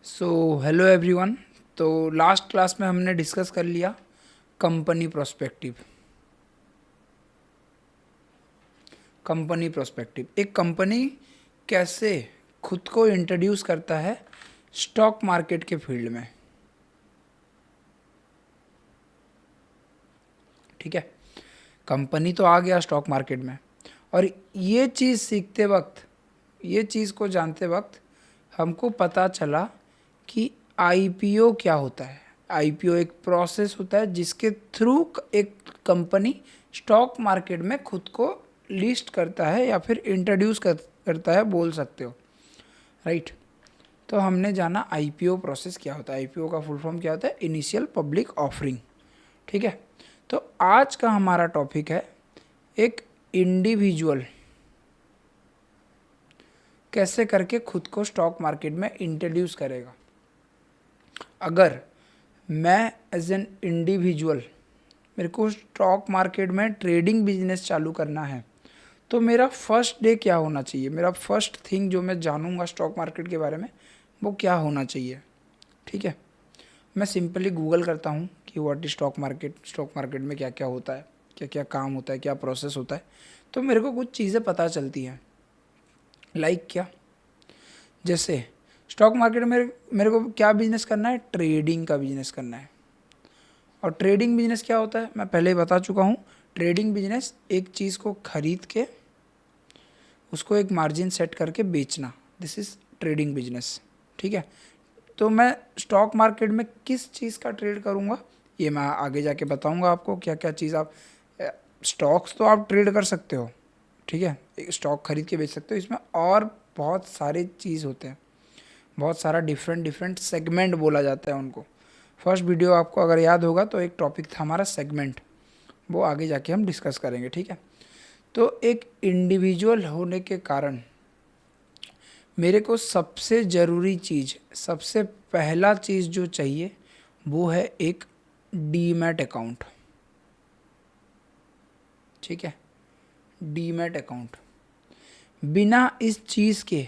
So hello everyone. तो last class में हमने डिस्कस कर लिया कंपनी प्रोस्पेक्टिव। एक कंपनी कैसे खुद को इंट्रोड्यूस करता है स्टॉक मार्केट के फील्ड में। ठीक है, कंपनी तो आ गया स्टॉक मार्केट में, और ये चीज़ सीखते वक्त, ये चीज़ को जानते वक्त हमको पता चला कि आईपीओ क्या होता है। आईपीओ एक प्रोसेस होता है जिसके थ्रू एक कंपनी स्टॉक मार्केट में खुद को लिस्ट करता है या फिर इंट्रोड्यूस करता है, बोल सकते हो, राइट। तो हमने जाना आईपीओ प्रोसेस क्या होता है। आईपीओ का फुल फॉर्म क्या होता है? Initial public offering. ठीक है, तो आज का हमारा टॉपिक है एक इंडिविजुअल कैसे करके खुद को स्टॉक मार्केट में इंट्रोड्यूस करेगा। अगर मैं एज एन इंडिविजुअल मेरे को स्टॉक मार्केट में ट्रेडिंग बिजनेस चालू करना है, तो मेरा फर्स्ट डे क्या होना चाहिए, मेरा फर्स्ट थिंग जो मैं जानूंगा स्टॉक मार्केट के बारे में वो क्या होना चाहिए। ठीक है, मैं सिंपली गूगल करता हूँ कि what is stock market, stock market में क्या क्या होता है, क्या क्या काम होता है, क्या प्रोसेस होता है। तो मेरे को कुछ चीज़ें पता चलती हैं। लाइक क्या? जैसे स्टॉक मार्केट में मेरे को क्या बिजनेस करना है? ट्रेडिंग का बिजनेस करना है। और ट्रेडिंग बिजनेस क्या होता है मैं पहले ही बता चुका हूँ। ट्रेडिंग बिजनेस एक चीज़ को खरीद के उसको एक मार्जिन सेट करके बेचना, दिस इज़ ट्रेडिंग बिजनेस। ठीक है, तो मैं स्टॉक मार्केट में किस चीज़ का ट्रेड करूँगा ये मैं आगे जाके बताऊँगा आपको। क्या क्या चीज़ आप स्टॉक्स तो आप ट्रेड कर सकते हो, ठीक है, एक स्टॉक खरीद के बेच सकते हो। इसमें और बहुत सारे चीज़ होते हैं, बहुत सारा डिफरेंट डिफरेंट सेगमेंट बोला जाता है उनको। फर्स्ट वीडियो आपको अगर याद होगा तो एक टॉपिक था हमारा सेगमेंट, वो आगे जाके हम डिस्कस करेंगे। ठीक है, तो एक इंडिविजुअल होने के कारण मेरे को सबसे ज़रूरी चीज़, सबसे पहला चीज़ जो चाहिए वो है एक डीमैट अकाउंट। ठीक है, डीमैट अकाउंट। बिना इस चीज़ के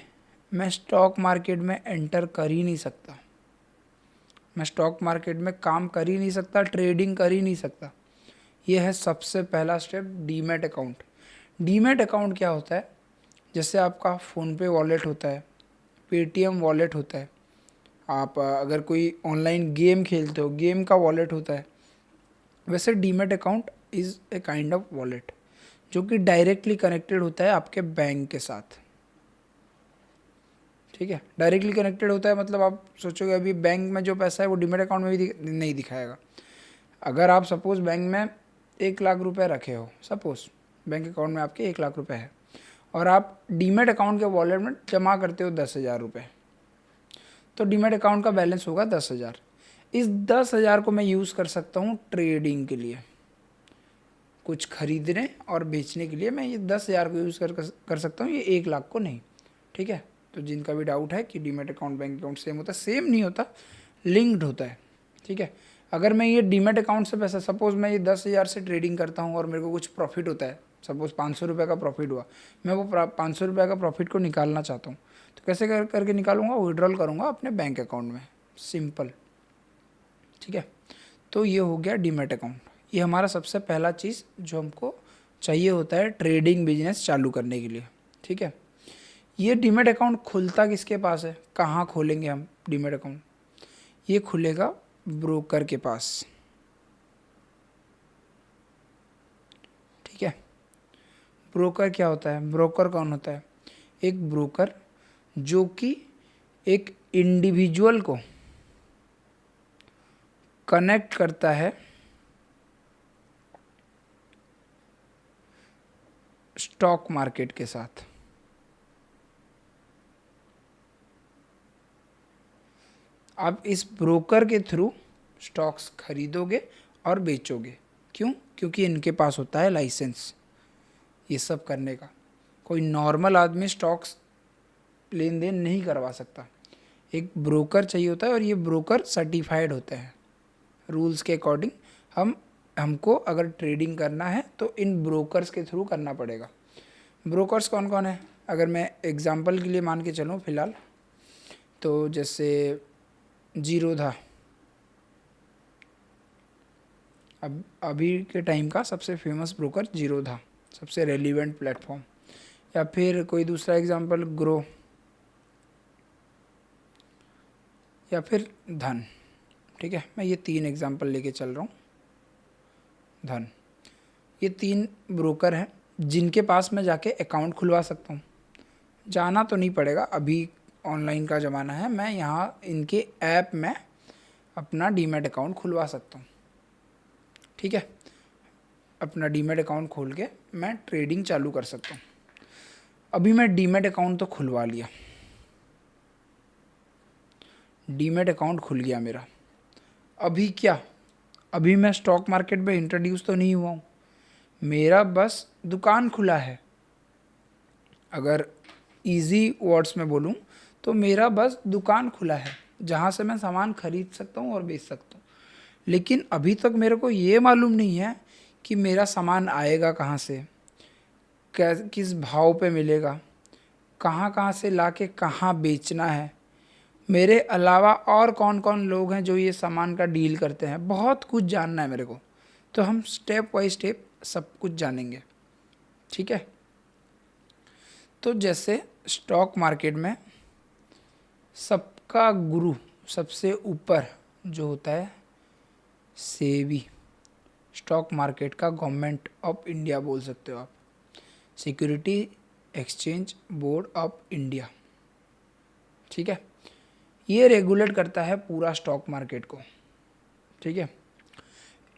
मैं स्टॉक मार्केट में एंटर कर ही नहीं सकता, मैं स्टॉक मार्केट में काम कर ही नहीं सकता, ट्रेडिंग कर ही नहीं सकता। ये है सबसे पहला step, demat account. Demat account क्या होता है? जैसे आपका फ़ोनपे वॉलेट होता है, पेटीएम वॉलेट होता है, आप अगर कोई ऑनलाइन गेम खेलते हो गेम का वॉलेट होता है, वैसे demat account is a kind of wallet जो कि डायरेक्टली कनेक्टेड होता है आपके बैंक के साथ। ठीक है, डायरेक्टली कनेक्टेड होता है मतलब आप सोचोगे अभी बैंक में जो पैसा है वो डीमैट अकाउंट में भी नहीं दिखाएगा। अगर आप सपोज़ बैंक में 1 लाख रुपए रखे हो, सपोज़ बैंक अकाउंट में आपके 1 लाख रुपए है और आप डीमैट अकाउंट के वॉलेट में जमा करते हो 10,000 रुपये, तो डीमैट अकाउंट का बैलेंस होगा 10,000। इस 10,000 को मैं यूज़ कर सकता हूँ ट्रेडिंग के लिए, कुछ खरीदने और बेचने के लिए मैं ये 10,000 को यूज़ कर सकता हूँ, ये 1 लाख को नहीं। ठीक है, तो जिनका भी डाउट है कि demat account bank account same होता है, सेम नहीं होता, लिंक्ड होता है। ठीक है, अगर मैं ये डीमैट अकाउंट से पैसा, सपोज़ मैं ये 10,000 से ट्रेडिंग करता हूँ और मेरे को कुछ प्रॉफिट होता है, सपोज़ 500 रुपये का प्रॉफिट हुआ, मैं वो 500 रुपये का प्रॉफिट को निकालना चाहता हूँ, तो कैसे करके निकालूंगा? विड्रॉल करूँगा अपने बैंक अकाउंट में, सिंपल। ठीक है, तो ये हो गया डीमैट अकाउंट। ये हमारा सबसे पहला चीज़ जो हमको चाहिए होता है ट्रेडिंग बिजनेस चालू करने के लिए। ठीक है, ये डीमैट अकाउंट खुलता किसके पास है, कहाँ खोलेंगे हम डीमैट अकाउंट? ये खुलेगा ब्रोकर के पास। ठीक है, ब्रोकर क्या होता है? ब्रोकर कौन होता है? एक ब्रोकर जो कि एक इंडिविजुअल को कनेक्ट करता है स्टॉक मार्केट के साथ। आप इस ब्रोकर के थ्रू स्टॉक्स खरीदोगे और बेचोगे। क्यों? क्योंकि इनके पास होता है लाइसेंस ये सब करने का। कोई नॉर्मल आदमी स्टॉक्स लेन देन नहीं करवा सकता, एक ब्रोकर चाहिए होता है, और ये ब्रोकर सर्टिफाइड होते हैं रूल्स के अकॉर्डिंग। हमको अगर ट्रेडिंग करना है तो इन ब्रोकर्स के थ्रू करना पड़ेगा। ब्रोकर्स कौन कौन है? अगर मैं एग्जांपल के लिए मान के चलूँ फ़िलहाल, तो जैसे जीरोधा, अब अभी के टाइम का सबसे फेमस ब्रोकर जीरोधा, सबसे रेलिवेंट प्लेटफॉर्म। या फिर कोई दूसरा एग्जांपल ग्रो, या फिर धन। ठीक है, मैं ये 3 एग्जांपल लेके चल रहा हूँ। धन, ये 3 ब्रोकर हैं जिनके पास मैं जाके अकाउंट खुलवा सकता हूँ। जाना तो नहीं पड़ेगा, अभी ऑनलाइन का ज़माना है, मैं यहाँ इनके ऐप में अपना डीमैट अकाउंट खुलवा सकता हूँ। ठीक है, अपना डीमैट अकाउंट खोल के मैं ट्रेडिंग चालू कर सकता हूँ। अभी मैं डीमैट अकाउंट तो खुलवा लिया, डीमैट अकाउंट खुल गया मेरा। अभी क्या, अभी मैं स्टॉक मार्केट में इंट्रोड्यूस तो नहीं हुआ हूँ, मेरा बस दुकान खुला है। अगर इजी वर्ड्स में बोलूँ तो मेरा बस दुकान खुला है जहाँ से मैं सामान खरीद सकता हूँ और बेच सकता हूँ। लेकिन अभी तक मेरे को ये मालूम नहीं है कि मेरा सामान आएगा कहाँ से, किस भाव पे मिलेगा, कहाँ कहाँ से लाके कहाँ बेचना है, मेरे अलावा और कौन कौन लोग हैं जो ये सामान का डील करते हैं, बहुत कुछ जानना है मेरे को। तो हम स्टेप बाय स्टेप सब कुछ जानेंगे। ठीक है, तो जैसे स्टॉक मार्केट में सबका गुरु, सबसे ऊपर जो होता है सेबी, स्टॉक मार्केट का गवर्नमेंट ऑफ इंडिया बोल सकते हो आप, security exchange board of India. ठीक है, ये रेगुलेट करता है पूरा स्टॉक मार्केट को। ठीक है,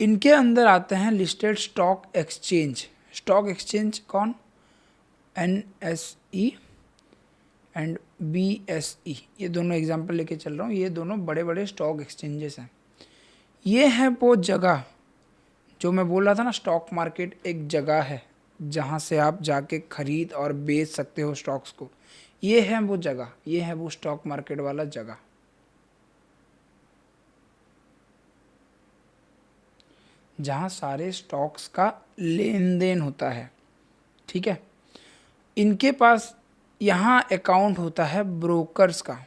इनके अंदर आते हैं listed stock exchange. Stock exchange कौन, NSE एंड BSE, ये दोनों एग्जांपल लेके चल रहा हूँ, ये दोनों बड़े बड़े स्टॉक एक्सचेंजेस हैं। ये है वो जगह जो मैं बोल रहा था ना, स्टॉक मार्केट एक जगह है जहाँ से आप जाके खरीद और बेच सकते हो स्टॉक्स को। ये है वो जगह, ये है वो स्टॉक मार्केट वाला जगह। जहाँ सारे स्टॉक्स का लेन देन होता है। ठीक है, इनके पास यहाँ अकाउंट होता है ब्रोकर्स का,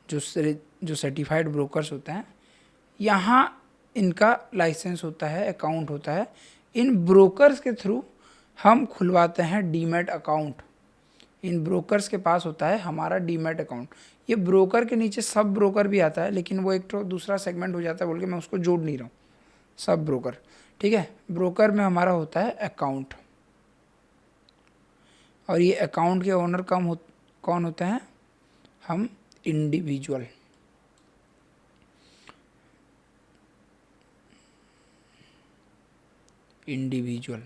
जो सर्टिफाइड ब्रोकर्स होते हैं, यहाँ इनका लाइसेंस होता है, अकाउंट होता है। इन ब्रोकर्स के थ्रू हम खुलवाते हैं डीमैट अकाउंट। इन ब्रोकर्स के पास होता है हमारा डीमैट अकाउंट। ये ब्रोकर के नीचे सब ब्रोकर भी आता है, लेकिन वो एक तो दूसरा सेगमेंट हो जाता है बोल के मैं उसको जोड़ नहीं रहा हूँ, सब ब्रोकर। ठीक है, ब्रोकर में हमारा होता है अकाउंट, और ये अकाउंट के ओनर कौन होते हैं, हम इंडिविजुअल। इंडिविजुअल,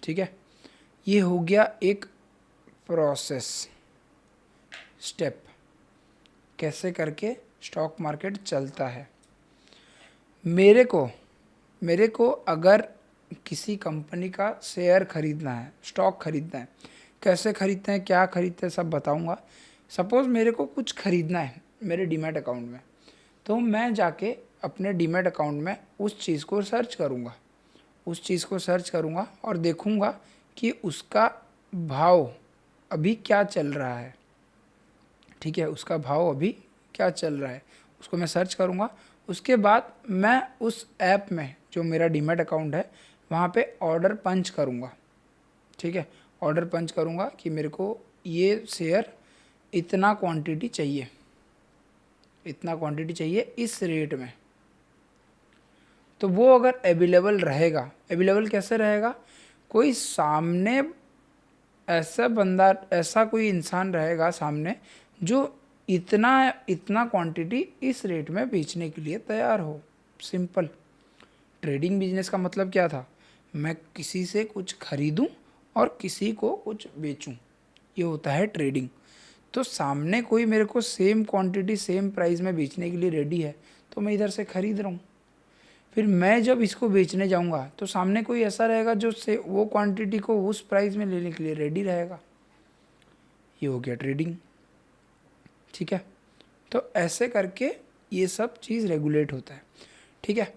ठीक है, ये हो गया एक प्रोसेस, स्टेप, कैसे करके स्टॉक मार्केट चलता है। मेरे को अगर किसी कंपनी का शेयर खरीदना है, स्टॉक खरीदना है, कैसे खरीदते हैं, क्या खरीदते हैं, सब बताऊंगा। सपोज़ मेरे को कुछ खरीदना है मेरे डीमैट अकाउंट में, तो मैं जाके अपने डीमैट अकाउंट में उस चीज़ को सर्च करूँगा और देखूँगा कि उसका भाव अभी क्या चल रहा है। ठीक है, उसका भाव अभी क्या चल रहा है, उसको मैं सर्च करूँगा। उसके बाद मैं उस ऐप में जो मेरा डीमैट अकाउंट है वहाँ पे ऑर्डर पंच करूँगा। ठीक है, ऑर्डर पंच करूँगा कि मेरे को ये शेयर इतना क्वांटिटी चाहिए, इस रेट में। तो वो अगर अवेलेबल रहेगा, अवेलेबल कैसे रहेगा, कोई सामने ऐसा बंदा, ऐसा कोई इंसान रहेगा सामने जो इतना क्वांटिटी इस रेट में बेचने के लिए तैयार हो। सिंपल। ट्रेडिंग बिजनेस का मतलब क्या था, मैं किसी से कुछ खरीदूं और किसी को कुछ बेचूं, ये होता है ट्रेडिंग। तो सामने कोई मेरे को सेम क्वांटिटी सेम प्राइस में बेचने के लिए रेडी है, तो मैं इधर से खरीद रहा हूँ। फिर मैं जब इसको बेचने जाऊँगा तो सामने कोई ऐसा रहेगा जो से वो क्वांटिटी को उस प्राइस में लेने के लिए रेडी रहेगा। ये हो गया ट्रेडिंग। ठीक है, तो ऐसे करके ये सब चीज़ रेगुलेट होता है। ठीक है,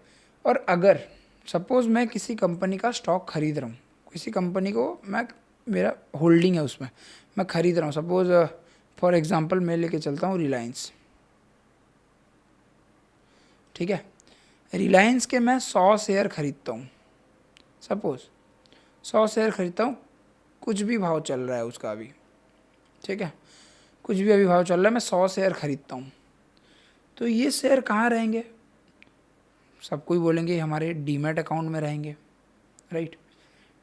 और अगर सपोज़ मैं किसी कंपनी का स्टॉक खरीद रहा हूँ, किसी कंपनी को मेरा होल्डिंग है उसमें, मैं खरीद रहा हूँ, सपोज़ फॉर एग्जांपल मैं लेके चलता हूँ रिलायंस, ठीक है। रिलायंस के मैं 100 शेयर खरीदता हूँ, सपोज 100 शेयर खरीदता हूँ, कुछ भी भाव चल रहा है उसका अभी, ठीक है, कुछ भी अभी भाव चल रहा है, मैं 100 शेयर खरीदता हूँ। तो ये शेयर कहाँ रहेंगे? सब कोई बोलेंगे हमारे डीमैट अकाउंट में रहेंगे, राइट।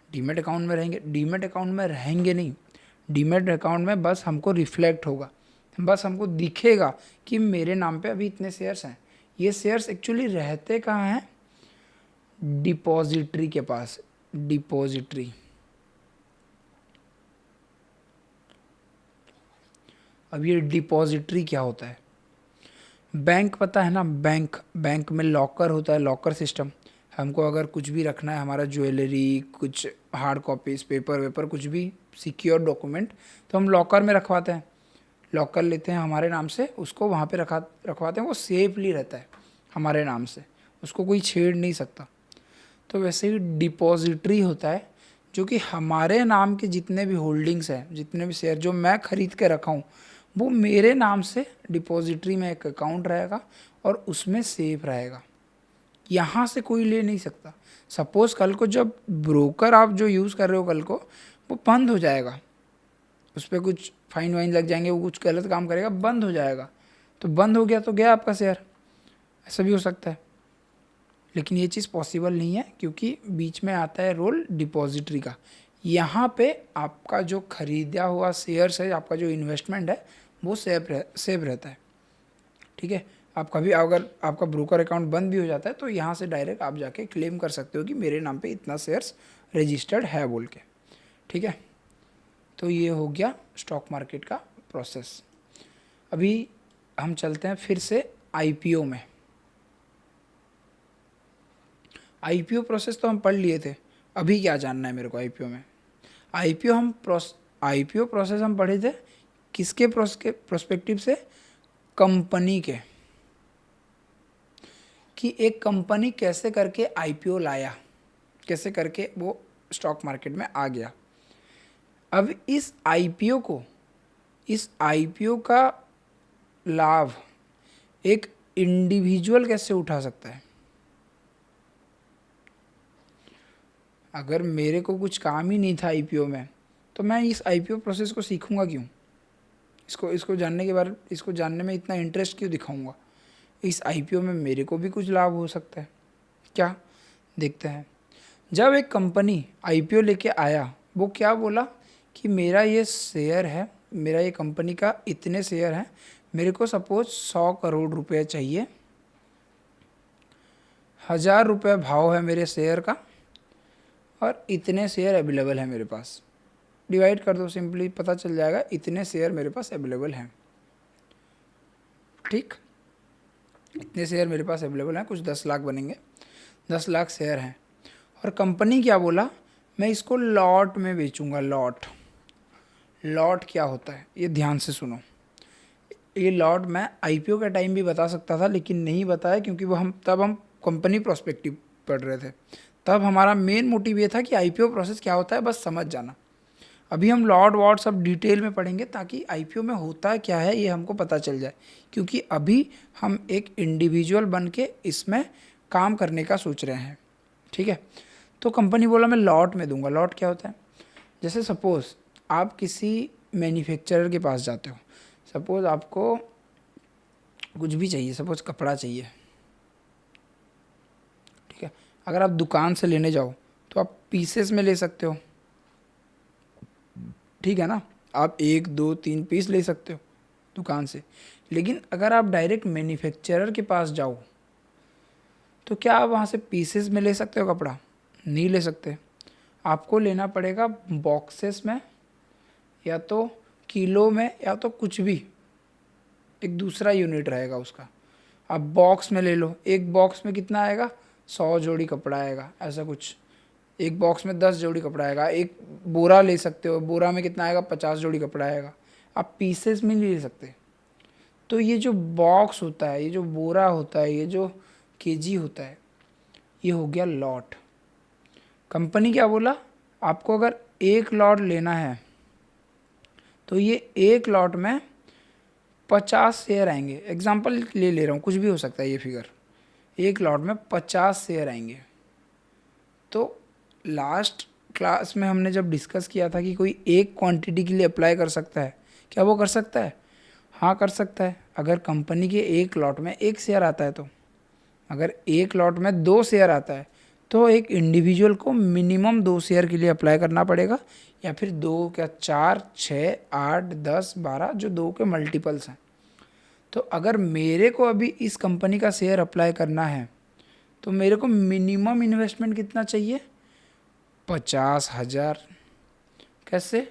डीमैट अकाउंट में रहेंगे, डीमैट अकाउंट में रहेंगे नहीं, डीमैट अकाउंट में बस हमको रिफ्लेक्ट होगा, बस हमको दिखेगा कि मेरे नाम पे अभी इतने शेयर्स हैं। ये शेयर्स एक्चुअली रहते कहाँ हैं? डिपॉजिटरी के पास, डिपॉजिटरी। अब ये डिपॉजिटरी क्या होता है? बैंक पता है ना, बैंक में लॉकर होता है, लॉकर सिस्टम। हमको अगर कुछ भी रखना है, हमारा ज्वेलरी, कुछ हार्ड कॉपीज, पेपर वेपर, कुछ भी सिक्योर डॉक्यूमेंट, तो हम लॉकर में रखवाते हैं, लॉकर लेते हैं हमारे नाम से, उसको वहाँ पे रखवाते हैं, वो सेफली रहता है हमारे नाम से, उसको कोई छेड़ नहीं सकता। तो वैसे ही डिपॉजिटरी होता है, जो कि हमारे नाम के जितने भी होल्डिंग्स हैं, जितने भी शेयर जो मैं खरीद के रखा हूँ, वो मेरे नाम से डिपॉजिटरी में एक अकाउंट रहेगा और उसमें सेफ रहेगा, यहाँ से कोई ले नहीं सकता। सपोज़ कल को जब ब्रोकर आप जो यूज़ कर रहे हो कल को वो बंद हो जाएगा, उस पर कुछ फाइन वाइन लग जाएंगे, वो कुछ गलत काम करेगा, बंद हो जाएगा, तो बंद हो गया तो गया आपका शेयर, ऐसा भी हो सकता है। लेकिन ये चीज़ पॉसिबल नहीं है, क्योंकि बीच में आता है रोल डिपॉजिटरी का। यहाँ पे आपका जो खरीदा हुआ शेयर्स है, आपका जो इन्वेस्टमेंट है, वो सेफ रहता है, ठीक है। आप कभी अगर आपका ब्रोकर अकाउंट बंद भी हो जाता है तो यहाँ से डायरेक्ट आप जाके क्लेम कर सकते हो कि मेरे नाम पे इतना शेयर्स रजिस्टर्ड है बोल के, ठीक है। तो ये हो गया स्टॉक मार्केट का प्रोसेस। अभी हम चलते हैं फिर से आईपीओ में। आईपीओ प्रोसेस तो हम पढ़ लिए थे, अभी क्या जानना है मेरे को आईपीओ में? आईपीओ प्रोसेस हम पढ़े थे किसके प्रोस्पेक्टिव से? कंपनी के, कि एक कंपनी कैसे करके आईपीओ लाया, कैसे करके वो स्टॉक मार्केट में आ गया। अब इस आईपीओ का लाभ एक इंडिविजुअल कैसे उठा सकता है? अगर मेरे को कुछ काम ही नहीं था आईपीओ में, तो मैं इस आईपीओ प्रोसेस को सीखूंगा क्यों? इसको जानने में इतना इंटरेस्ट क्यों दिखाऊंगा? इस आईपीओ में मेरे को भी कुछ लाभ हो सकता है क्या? देखते हैं। जब एक कंपनी आईपीओ लेके आया, वो क्या बोला कि मेरा ये शेयर है, मेरा ये कंपनी का इतने शेयर हैं, मेरे को सपोज 100 करोड़ रुपए चाहिए, 1000 रुपये भाव है मेरे शेयर का, और इतने शेयर अवेलेबल है मेरे पास। डिवाइड कर दो, सिंपली पता चल जाएगा इतने शेयर मेरे पास अवेलेबल हैं, ठीक। इतने शेयर मेरे पास अवेलेबल हैं, कुछ 10 लाख बनेंगे, 10 लाख शेयर हैं। और कंपनी क्या बोला, मैं इसको लॉट में बेचूंगा। लॉट क्या होता है ये ध्यान से सुनो। ये लॉट मैं आईपीओ के टाइम भी बता सकता था, लेकिन नहीं बताया, क्योंकि वो हम कंपनी प्रोस्पेक्टिव पढ़ रहे थे। तब हमारा मेन मोटिव ये था कि आईपीओ प्रोसेस क्या होता है बस समझ जाना। अभी हम लॉट वॉट सब डिटेल में पढ़ेंगे, ताकि आईपीओ में होता क्या है ये हमको पता चल जाए, क्योंकि अभी हम एक इंडिविजुअल बन के इसमें काम करने का सोच रहे हैं, ठीक है। तो कंपनी बोला मैं लॉट में दूंगा। लॉट क्या होता है? जैसे सपोज़ आप किसी मैन्युफैक्चरर के पास जाते हो, सपोज़ आपको कुछ भी चाहिए, सपोज़ कपड़ा चाहिए, ठीक है। अगर आप दुकान से लेने जाओ तो आप पीसेस में ले सकते हो, ठीक है ना, आप 1 2 3 पीस ले सकते हो दुकान से। लेकिन अगर आप डायरेक्ट मैन्युफैक्चरर के पास जाओ तो क्या आप वहाँ से पीसेस में ले सकते हो कपड़ा? नहीं ले सकते। आपको लेना पड़ेगा बॉक्सेस में, या तो किलो में, या तो कुछ भी एक दूसरा यूनिट रहेगा उसका। आप बॉक्स में ले लो, एक बॉक्स में कितना आएगा? 100 जोड़ी कपड़ा आएगा, ऐसा कुछ। एक बॉक्स में 10 जोड़ी कपड़ा आएगा। एक बोरा ले सकते हो, बोरा में कितना आएगा? 50 जोड़ी कपड़ा आएगा। आप पीसेस में नहीं ले सकते। तो ये जो बॉक्स होता है, ये जो बोरा होता है, ये जो केजी होता है, ये हो गया लॉट। कंपनी क्या बोला, आपको अगर एक लॉट लेना है तो ये एक लॉट में 50 शेयर आएंगे, एग्जांपल ले रहा हूँ, कुछ भी हो सकता है ये फिगर, एक लॉट में 50 शेयर आएंगे। तो लास्ट क्लास में हमने जब डिस्कस किया था कि कोई एक क्वांटिटी के लिए अप्लाई कर सकता है, क्या वो कर सकता है? हाँ कर सकता है। अगर कंपनी के एक लॉट में एक शेयर आता है, तो अगर एक लॉट में 2 शेयर आता है तो एक इंडिविजुअल को मिनिमम 2 शेयर के लिए अप्लाई करना पड़ेगा, या फिर 2 क्या 4 6 8 10 12 जो 2 के मल्टीपल्स हैं। तो अगर मेरे को अभी इस कंपनी का शेयर अप्लाई करना है तो मेरे को मिनिमम इन्वेस्टमेंट कितना चाहिए? 50,000। कैसे?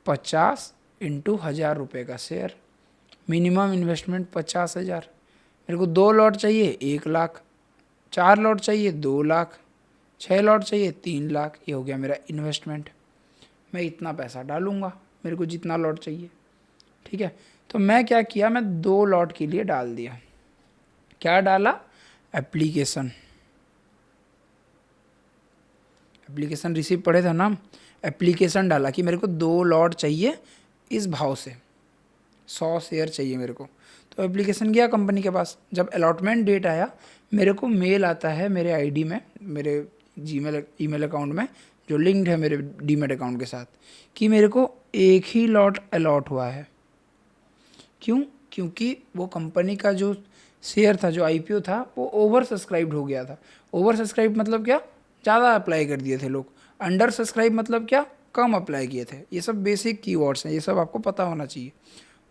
50 इंटू 1,000 रुपये का शेयर, मिनिमम इन्वेस्टमेंट 50,000। मेरे को 2 लॉट चाहिए 1 लाख, 4 लॉट चाहिए 2 लाख, 6 लॉट चाहिए 3 लाख। ये हो गया मेरा इन्वेस्टमेंट। मैं इतना पैसा डालूंगा, मेरे को जितना लॉट चाहिए। ठीक है, तो मैं क्या किया, मैं 2 लॉट के लिए डाल दिया। क्या डाला? एप्लीकेशन रिसीव पढ़े था ना, एप्लीकेशन डाला कि मेरे को 2 लॉट चाहिए इस भाव से, 100 शेयर चाहिए मेरे को। तो एप्लीकेशन गया कंपनी के पास। जब अलॉटमेंट डेट आया, मेरे को मेल आता है मेरे आईडी में, मेरे ईमेल अकाउंट में जो लिंक्ड है मेरे डीमैट अकाउंट के साथ, कि मेरे को एक ही लॉट अलॉट हुआ है। क्यों? क्योंकि वो कंपनी का जो शेयर था, जो आईपीओ था, वो ओवर सब्सक्राइब्ड हो गया था। ओवर सब्सक्राइब मतलब क्या? ज़्यादा अप्लाई कर दिए थे लोग। अंडर सब्सक्राइब मतलब क्या? कम अप्लाई किए थे। ये सब बेसिक कीवर्ड्स हैं, ये सब आपको पता होना चाहिए।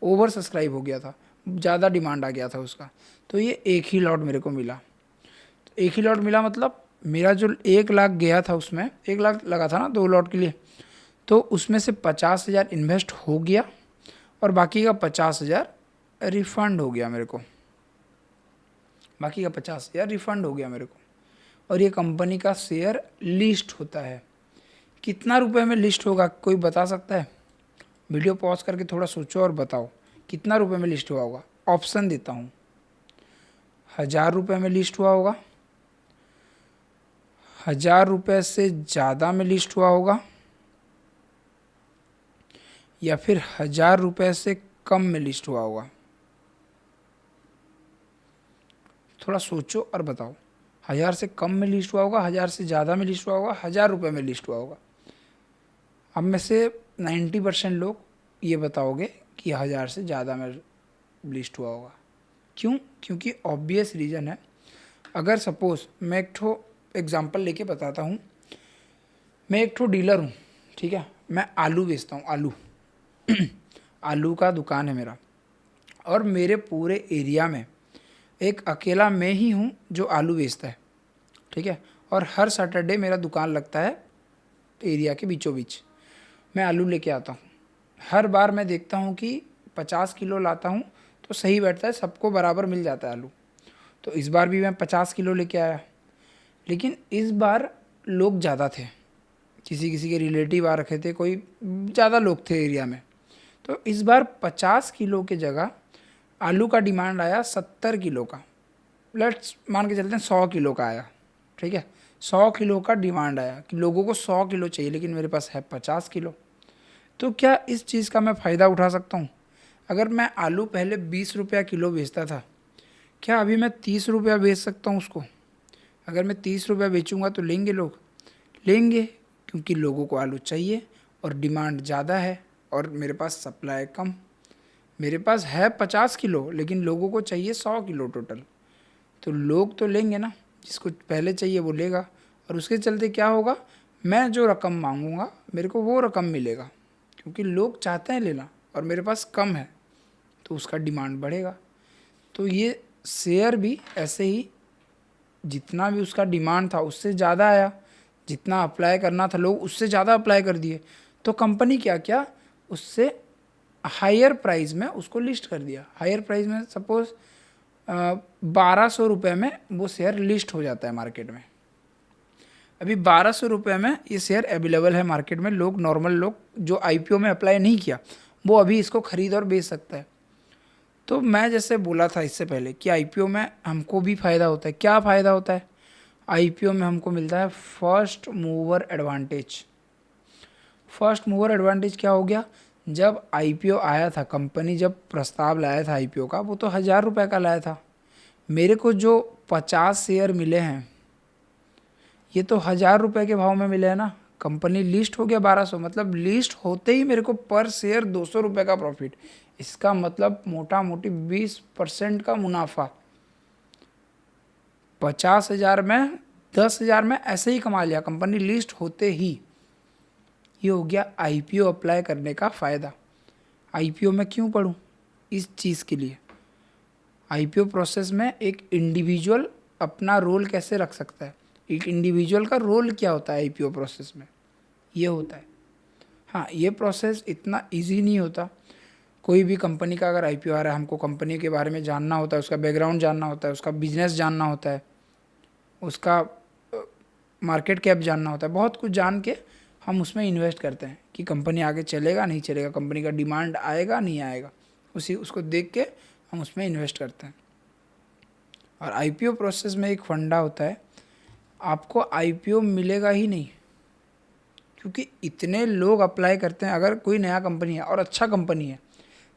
ओवर सब्सक्राइब हो गया था, ज़्यादा डिमांड आ गया था उसका, तो ये एक ही लॉट मेरे को मिला। तो एक ही लॉट मिला मतलब मेरा जो 1 लाख गया था, उसमें 1 लाख लगा था ना 2 लॉट के लिए, तो उसमें से 50,000 इन्वेस्ट हो गया और बाकी का 50,000 रिफ़ंड हो गया मेरे को। बाकी का 50,000 रिफ़ंड हो गया मेरे को। और ये कंपनी का शेयर लिस्ट होता है। कितना रुपए में लिस्ट होगा, कोई बता सकता है? वीडियो पॉज करके थोड़ा सोचो और बताओ कितना रुपए में लिस्ट हुआ होगा। ऑप्शन देता हूँ, 1,000 रुपये में लिस्ट हुआ होगा, 1,000 रुपये से ज़्यादा में लिस्ट हुआ होगा, या फिर 1,000 रुपये से कम में लिस्ट हुआ होगा। थोड़ा सोचो और बताओ। 1,000 से कम में लिस्ट हुआ होगा, 1,000 से ज़्यादा में लिस्ट हुआ होगा, 1,000 रुपये में लिस्ट हुआ होगा। अब में से 90% लोग ये बताओगे कि 1,000 से ज़्यादा में लिस्ट हुआ होगा। क्यों? क्योंकि ऑब्वियस रीज़न है। अगर सपोज़ मैं एक ठो एग्ज़ाम्पल लेके बताता हूँ। मैं एक ठो डीलर हूँ, ठीक है, मैं आलू बेचता हूँ, आलू आलू का दुकान है मेरा, और मेरे पूरे एरिया में एक अकेला मैं ही हूँ जो आलू बेचता है, ठीक है। और हर सैटरडे मेरा दुकान लगता है एरिया के बीचों बीच। मैं आलू लेके आता हूँ। हर बार मैं देखता हूँ कि 50 किलो लाता हूँ तो सही बैठता है, सबको बराबर मिल जाता है आलू। तो इस बार भी मैं 50 किलो लेके आया, लेकिन इस बार लोग ज़्यादा थे, किसी किसी के रिलेटिव आ रखे थे, कोई ज़्यादा लोग थे एरिया में। तो इस बार 50 किलो के जगह आलू का डिमांड आया 70 किलो का। लेट्स मान के चलते हैं 100 किलो का आया, ठीक है। 100 किलो का डिमांड आया कि लोगों को 100 किलो चाहिए, लेकिन मेरे पास है 50 किलो। तो क्या इस चीज़ का मैं फ़ायदा उठा सकता हूँ? अगर मैं आलू पहले 20 रुपया किलो बेचता था, क्या अभी मैं 30 रुपया बेच सकता हूँ उसको? अगर मैं 30 रुपया बेचूंगा तो लेंगे लोग? लेंगे, क्योंकि लोगों को आलू चाहिए और डिमांड ज़्यादा है और मेरे पास सप्लाई कम। मेरे पास है 50 किलो, लेकिन लोगों को चाहिए 100 किलो टोटल। तो लोग तो लेंगे ना, जिसको पहले चाहिए वो लेगा। और उसके चलते क्या होगा, मैं जो रकम मांगूंगा मेरे को वो रकम मिलेगा, क्योंकि लोग चाहते हैं लेना और मेरे पास कम है, तो उसका डिमांड बढ़ेगा। तो ये शेयर भी ऐसे ही, जितना भी उसका डिमांड था उससे ज़्यादा आया, जितना अप्लाई करना था लोग उससे ज़्यादा अप्लाई कर दिए, तो कंपनी क्या क्या उससे हायर प्राइस में उसको लिस्ट कर दिया। हायर प्राइस में सपोज़ 1,200 रुपये में वो शेयर लिस्ट हो जाता है मार्केट में। अभी 1,200 रुपये में ये शेयर अवेलेबल है मार्केट में। लोग, नॉर्मल लोग जो आईपीओ में अप्लाई नहीं किया, वो अभी इसको ख़रीद और बेच सकता है। तो मैं जैसे बोला था इससे पहले कि आईपीओ में हमको भी फ़ायदा होता है। क्या फ़ायदा होता है? आईपीओ में हमको मिलता है first mover advantage. First mover advantage क्या हो गया? जब आईपीओ आया था, कंपनी जब प्रस्ताव लाया था आईपीओ का, वो तो 1,000 रुपये का लाया था। मेरे को जो 50 शेयर मिले हैं ये तो 1,000 रुपये के भाव में मिले हैं ना। कंपनी लिस्ट हो गया 1200, मतलब लिस्ट होते ही मेरे को पर शेयर 200 रुपये का प्रॉफिट। इसका मतलब मोटा मोटी 20% का मुनाफा। 50,000 में 10,000 में ऐसे ही कमा लिया कंपनी लिस्ट होते ही। ये हो गया आईपीओ अप्लाई करने का फ़ायदा। आईपीओ में क्यों पढ़ूं? इस चीज़ के लिए। आईपीओ प्रोसेस में एक इंडिविजुअल अपना रोल कैसे रख सकता है, एक इंडिविजुअल का रोल क्या होता है आईपीओ प्रोसेस में, ये होता है। हाँ, ये प्रोसेस इतना इजी नहीं होता। कोई भी कंपनी का अगर आईपीओ आ रहा है, हमको कंपनी के बारे में जानना होता है, उसका बैकग्राउंड जानना होता है, उसका बिजनेस जानना होता है, उसका मार्केट कैप जानना होता है, बहुत कुछ जान के हम उसमें इन्वेस्ट करते हैं कि कंपनी आगे चलेगा नहीं चलेगा, कंपनी का डिमांड आएगा नहीं आएगा, उसको देख के हम उसमें इन्वेस्ट करते हैं। और आईपीओ प्रोसेस में एक फंडा होता है, आपको आईपीओ मिलेगा ही नहीं, क्योंकि इतने लोग अप्लाई करते हैं। अगर कोई नया कंपनी है और अच्छा कंपनी है,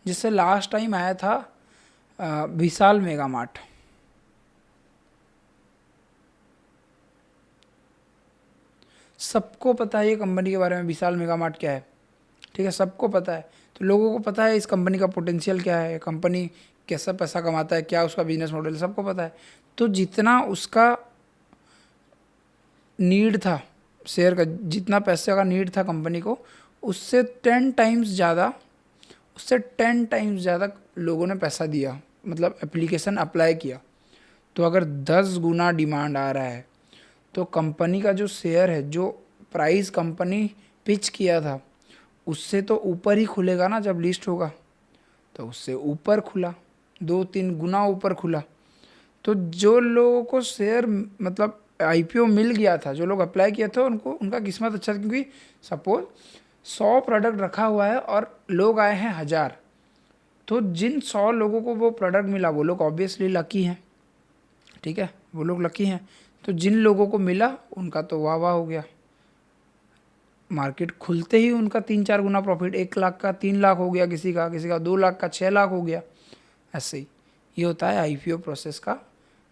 जिससे लास्ट टाइम आया था विशाल मेगा मार्ट, सबको पता है ये कंपनी के बारे में, विशाल मेगा मार्ट क्या है, ठीक है, सबको पता है। तो लोगों को पता है इस कंपनी का पोटेंशियल क्या है, कंपनी कैसा पैसा कमाता है, क्या उसका बिजनेस मॉडल, सबको पता है। तो जितना उसका नीड था शेयर का, जितना पैसे का नीड था कंपनी को, उससे 10 टाइम्स ज़्यादा लोगों ने पैसा दिया, मतलब एप्लीकेशन अप्लाई किया। तो अगर 10 गुना डिमांड आ रहा है, तो कंपनी का जो शेयर है, जो प्राइस कंपनी पिच किया था, उससे तो ऊपर ही खुलेगा ना जब लिस्ट होगा। तो उससे ऊपर खुला, 2-3 गुना ऊपर खुला। तो जो लोगों को शेयर मतलब आईपीओ मिल गया था, जो लोग अप्लाई किए थे, उनको उनका किस्मत अच्छा था, क्योंकि सपोज 100 प्रोडक्ट रखा हुआ है और लोग आए हैं 1,000, तो जिन 100 लोगों को वो प्रोडक्ट मिला वो लोग ऑब्वियसली लकी हैं, ठीक है, वो लोग लकी हैं। तो जिन लोगों को मिला उनका तो वाह वाह हो गया, मार्केट खुलते ही उनका 3-4 गुना प्रॉफिट, 1 लाख का 3 लाख हो गया, किसी का 2 लाख का 6 लाख हो गया। ऐसे ही ये होता है आईपीओ प्रोसेस का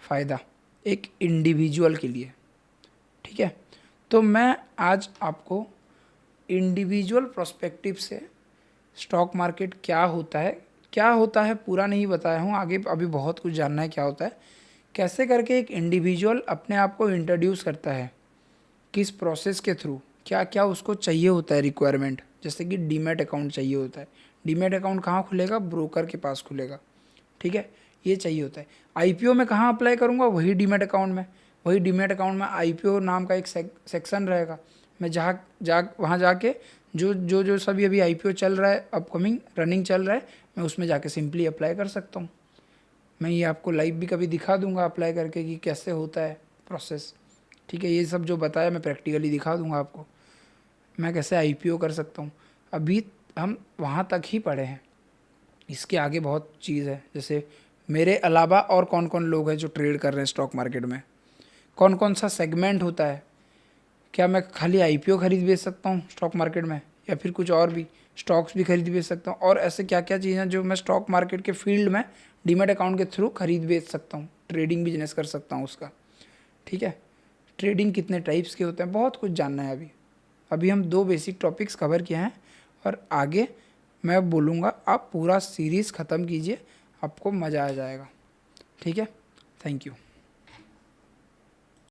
फ़ायदा एक इंडिविजुअल के लिए, ठीक है। तो मैं आज आपको इंडिविजुअल प्रोस्पेक्टिव से स्टॉक मार्केट क्या होता है पूरा नहीं बताया हूँ, आगे अभी बहुत कुछ जानना है क्या होता है, कैसे करके एक इंडिविजुअल अपने आप को इंट्रोड्यूस करता है, किस प्रोसेस के थ्रू, क्या क्या उसको चाहिए होता है रिक्वायरमेंट। जैसे कि डीमैट अकाउंट चाहिए होता है, डीमैट अकाउंट कहाँ खुलेगा, ब्रोकर के पास खुलेगा, ठीक है, ये चाहिए होता है। आईपीओ में कहाँ अप्लाई करूँगा, वही डीमैट अकाउंट में, वही डीमैट अकाउंट में आईपीओ नाम का एक सेक्शन रहेगा। मैं वहाँ जाके जो सभी अभी आईपीओ चल रहा है, अपकमिंग रनिंग चल रहा है, मैं उसमें जाके सिंपली अप्लाई कर सकता हूँ। मैं ये आपको लाइव भी कभी दिखा दूंगा अप्लाई करके कि कैसे होता है प्रोसेस, ठीक है। ये सब जो बताया मैं प्रैक्टिकली दिखा दूंगा आपको, मैं कैसे आईपीओ कर सकता हूँ। अभी हम वहाँ तक ही पढ़े हैं, इसके आगे बहुत चीज़ है। जैसे मेरे अलावा और कौन कौन लोग हैं जो ट्रेड कर रहे हैं स्टॉक मार्केट में, कौन कौन सा सेगमेंट होता है, क्या मैं खाली आईपीओ खरीद बेच सकता हूँ स्टॉक मार्केट में, या फिर कुछ और भी स्टॉक्स भी खरीद बेच सकता हूँ, और ऐसे क्या क्या चीज़ें जो मैं स्टॉक मार्केट के फील्ड में डीमैट अकाउंट के थ्रू खरीद बेच सकता हूँ, ट्रेडिंग बिजनेस कर सकता हूँ उसका, ठीक है। ट्रेडिंग कितने टाइप्स के होते हैं, बहुत कुछ जानना है। अभी अभी हम 2 बेसिक टॉपिक्स कवर किए हैं, और आगे मैं बोलूँगा आप पूरा सीरीज़ ख़त्म कीजिए, आपको मज़ा आ जाएगा, ठीक है। Thank you.